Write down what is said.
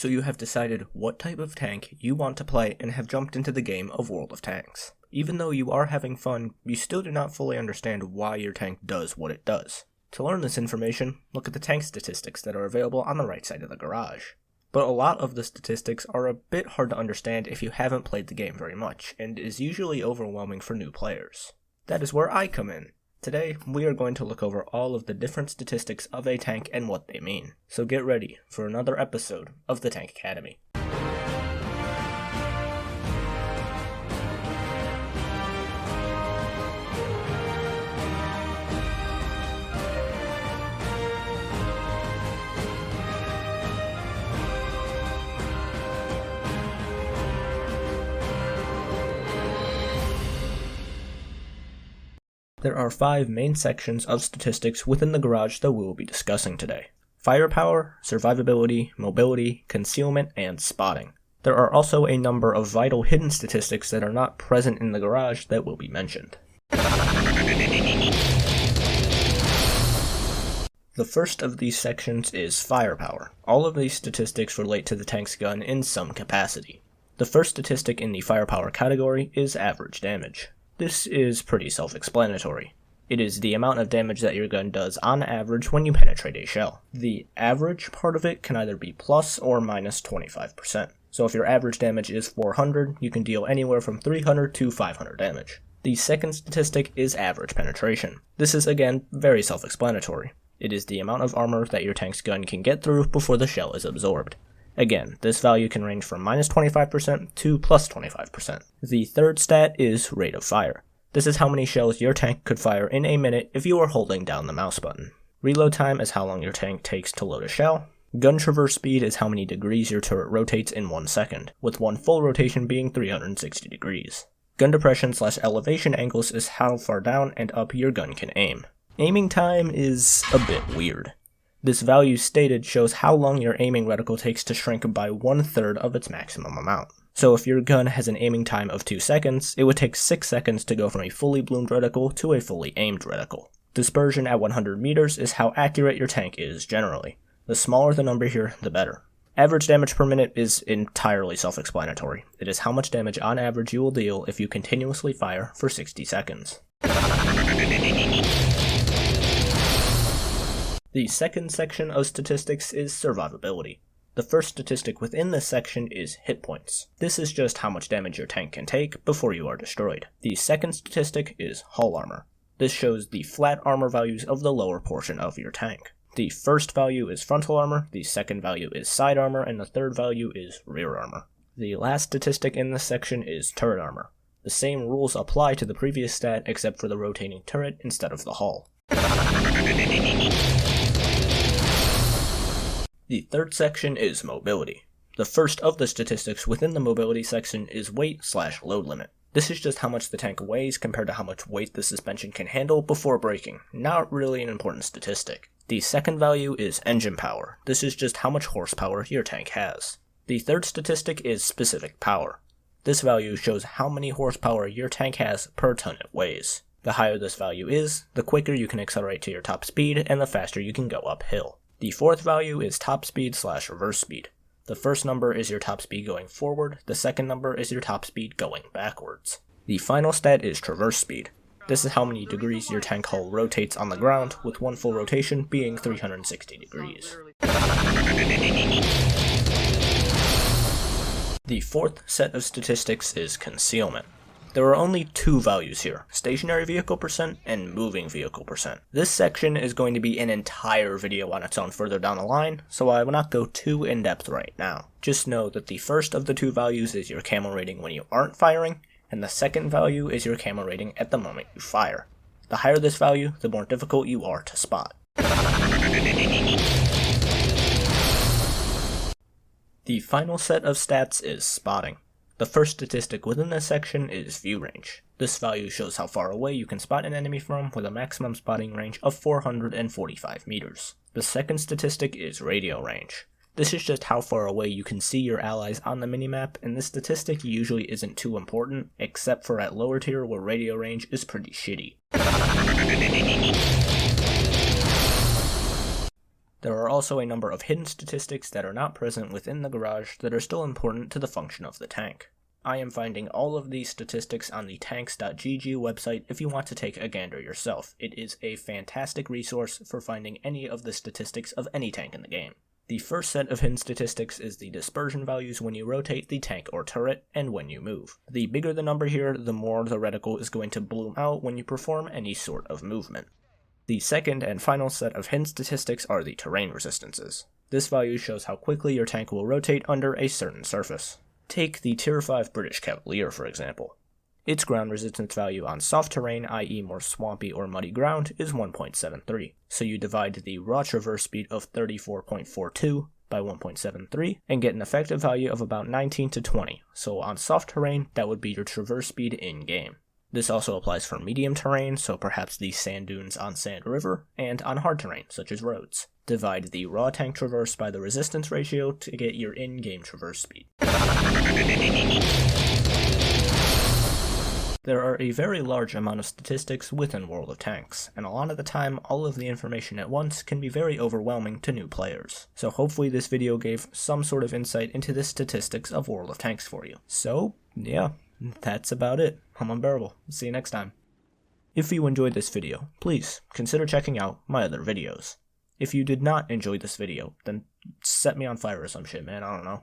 So you have decided what type of tank you want to play and have jumped into the game of World of Tanks. Even though you are having fun, you still do not fully understand why your tank does what it does. To learn this information, look at the tank statistics that are available on the right side of the garage. But a lot of the statistics are a bit hard to understand if you haven't played the game very much, and is usually overwhelming for new players. That is where I come in. Today, we are going to look over all of the different statistics of a tank and what they mean. So get ready for another episode of the Tank Academy. There are 5 main sections of statistics within the garage that we will be discussing today. Firepower, survivability, mobility, concealment, and spotting. There are also a number of vital hidden statistics that are not present in the garage that will be mentioned. The first of these sections is firepower. All of these statistics relate to the tank's gun in some capacity. The first statistic in the firepower category is average damage. This is pretty self-explanatory. It is the amount of damage that your gun does on average when you penetrate a shell. The average part of it can either be plus or minus 25%. So if your average damage is 400, you can deal anywhere from 300 to 500 damage. The second statistic is average penetration. This is again very self-explanatory. It is the amount of armor that your tank's gun can get through before the shell is absorbed. Again, this value can range from minus 25% to plus 25%. The third stat is rate of fire. This is how many shells your tank could fire in a minute if you are holding down the mouse button. Reload time is how long your tank takes to load a shell. Gun traverse speed is how many degrees your turret rotates in 1 second, with one full rotation being 360 degrees. Gun depression/elevation angles is how far down and up your gun can aim. Aiming time is a bit weird. This value stated shows how long your aiming reticle takes to shrink by 1/3 of its maximum amount. So if your gun has an aiming time of 2 seconds, it would take 6 seconds to go from a fully bloomed reticle to a fully aimed reticle. Dispersion at 100 meters is how accurate your tank is generally. The smaller the number here, the better. Average damage per minute is entirely self-explanatory. It is how much damage on average you will deal if you continuously fire for 60 seconds. The second section of statistics is survivability. The first statistic within this section is hit points. This is just how much damage your tank can take before you are destroyed. The second statistic is hull armor. This shows the flat armor values of the lower portion of your tank. The first value is frontal armor, the second value is side armor, and the third value is rear armor. The last statistic in this section is turret armor. The same rules apply to the previous stat except for the rotating turret instead of the hull. The third section is mobility. The first of the statistics within the mobility section is weight/load limit. This is just how much the tank weighs compared to how much weight the suspension can handle before braking. Not really an important statistic. The second value is engine power. This is just how much horsepower your tank has. The third statistic is specific power. This value shows how many horsepower your tank has per ton it weighs. The higher this value is, the quicker you can accelerate to your top speed and the faster you can go uphill. The fourth value is top speed/reverse speed. The first number is your top speed going forward, the second number is your top speed going backwards. The final stat is traverse speed. This is how many degrees your tank hull rotates on the ground, with one full rotation being 360 degrees. The fourth set of statistics is concealment. There are only 2 values here, stationary vehicle percent and moving vehicle percent. This section is going to be an entire video on its own further down the line, so I will not go too in-depth right now. Just know that the first of the 2 values is your camo rating when you aren't firing, and the second value is your camo rating at the moment you fire. The higher this value, the more difficult you are to spot. The final set of stats is spotting. The first statistic within this section is view range. This value shows how far away you can spot an enemy from with a maximum spotting range of 445 meters. The second statistic is radio range. This is just how far away you can see your allies on the minimap, and this statistic usually isn't too important, except for at lower tier where radio range is pretty shitty. There are also a number of hidden statistics that are not present within the garage that are still important to the function of the tank. I am finding all of these statistics on the tanks.gg website if you want to take a gander yourself. It is a fantastic resource for finding any of the statistics of any tank in the game. The first set of hidden statistics is the dispersion values when you rotate the tank or turret, and when you move. The bigger the number here, the more the reticle is going to bloom out when you perform any sort of movement. The second and final set of hidden statistics are the terrain resistances. This value shows how quickly your tank will rotate under a certain surface. Take the Tier 5 British Cavalier for example. Its ground resistance value on soft terrain, i.e. more swampy or muddy ground, is 1.73. So you divide the raw traverse speed of 34.42 by 1.73 and get an effective value of about 19 to 20. So on soft terrain, that would be your traverse speed in-game. This also applies for medium terrain, so perhaps the sand dunes on Sand River, and on hard terrain, such as roads. Divide the raw tank traverse by the resistance ratio to get your in-game traverse speed. There are a very large amount of statistics within World of Tanks, and a lot of the time, all of the information at once can be very overwhelming to new players. So hopefully this video gave some sort of insight into the statistics of World of Tanks for you. So, yeah, that's about it. I'm Unbearable. See you next time. If you enjoyed this video, please consider checking out my other videos. If you did not enjoy this video, then set me on fire or some shit, man, I don't know.